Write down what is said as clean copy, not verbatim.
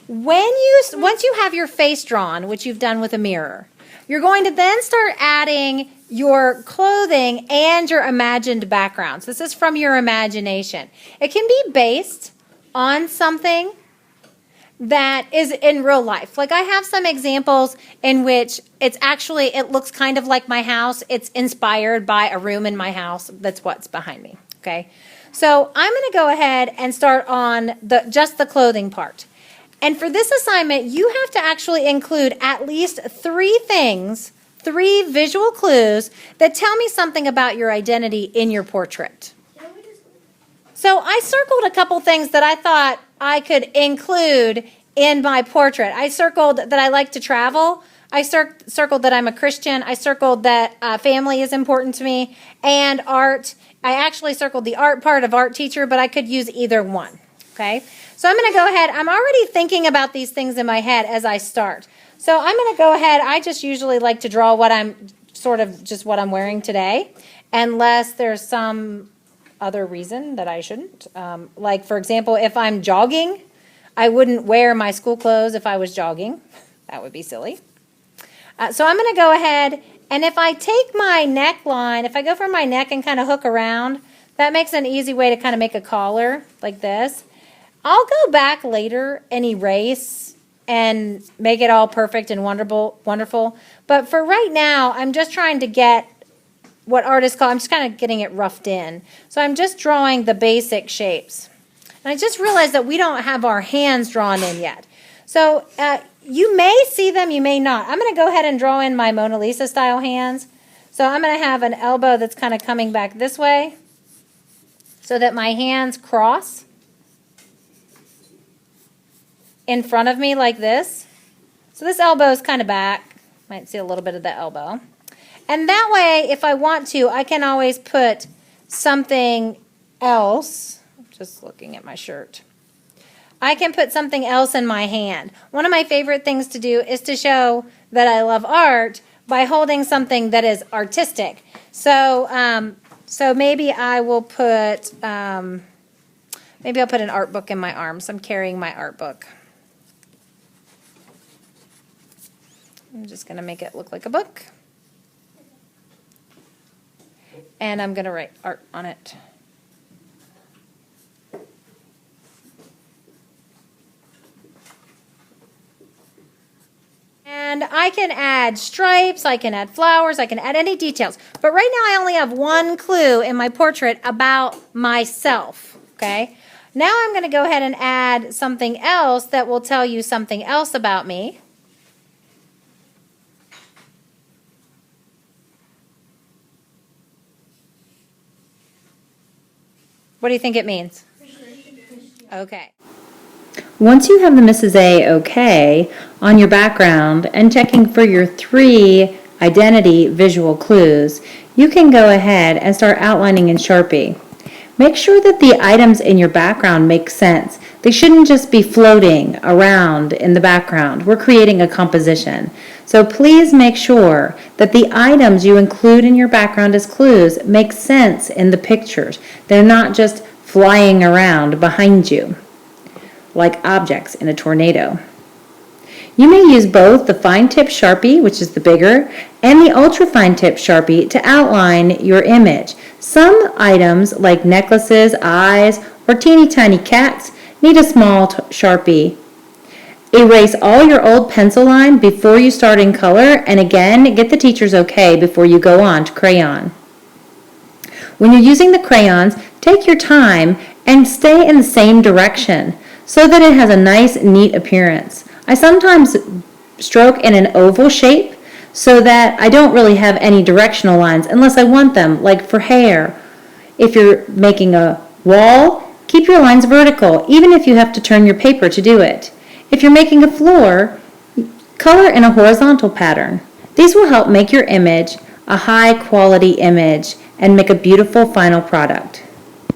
Once you have your face drawn, which you've done with a mirror, you're going to then start adding your clothing and your imagined backgrounds. This is from your imagination. It can be based on something that is in real life. Like I have some examples in which it looks kind of like my house. It's inspired by a room in my house. That's what's behind me, okay? So I'm going to go ahead and start on just the clothing part. And for this assignment, you have to actually include at least 3 things, 3 visual clues that tell me something about your identity in your portrait. So I circled a couple things that I thought I could include in my portrait. I circled that I like to travel. I circled that I'm a Christian. I circled that family is important to me, and art. I actually circled the art part of art teacher, but I could use either one, okay? So I'm going to go ahead. I'm already thinking about these things in my head as I start. So I'm going to go ahead. I just usually like to draw what I'm wearing today, unless there's some other reason that I shouldn't. Like, for example, if I'm jogging, I wouldn't wear my school clothes if I was jogging. That would be silly. So I'm going to go ahead, and if I take my neckline, if I go for my neck and kind of hook around, that makes an easy way to kind of make a collar like this. I'll go back later and erase and make it all perfect and wonderful. But for right now, I'm just trying to get what artists call, I'm just kind of getting it roughed in. So I'm just drawing the basic shapes. And I just realized that we don't have our hands drawn in yet. So you may see them, you may not. I'm going to go ahead and draw in my Mona Lisa style hands. So I'm going to have an elbow that's kind of coming back this way so that my hands cross in front of me like this. So this elbow is kind of back. Might see a little bit of the elbow. And that way, if I want to, I can always put something else. Just looking at my shirt. I can put something else in my hand. One of my favorite things to do is to show that I love art by holding something that is artistic. So, so maybe I will put, maybe I'll put an art book in my arms. I'm carrying my art book. I'm just going to make it look like a book. And I'm going to write art on it. And I can add stripes, I can add flowers, I can add any details. But right now I only have one clue in my portrait about myself, okay? Now I'm going to go ahead and add something else that will tell you something else about me. What do you think it means? Okay. Once you have the Mrs. A okay on your background and checking for your 3 identity visual clues, you can go ahead and start outlining in Sharpie. Make sure that the items in your background make sense. They shouldn't just be floating around in the background. We're creating a composition. So please make sure that the items you include in your background as clues make sense in the pictures. They're not just flying around behind you like objects in a tornado. You may use both the fine tip Sharpie, which is the bigger, and the ultra fine tip Sharpie to outline your image. Some items like necklaces, eyes, or teeny tiny cats need a small Sharpie. Erase all your old pencil line before you start in color, and again, get the teacher's okay before you go on to crayon. When you're using the crayons, take your time and stay in the same direction so that it has a nice, neat appearance. I sometimes stroke in an oval shape so that I don't really have any directional lines unless I want them, like for hair. If you're making a wall, keep your lines vertical, even if you have to turn your paper to do it. If you're making a floor, color in a horizontal pattern. These will help make your image a high quality image and make a beautiful final product.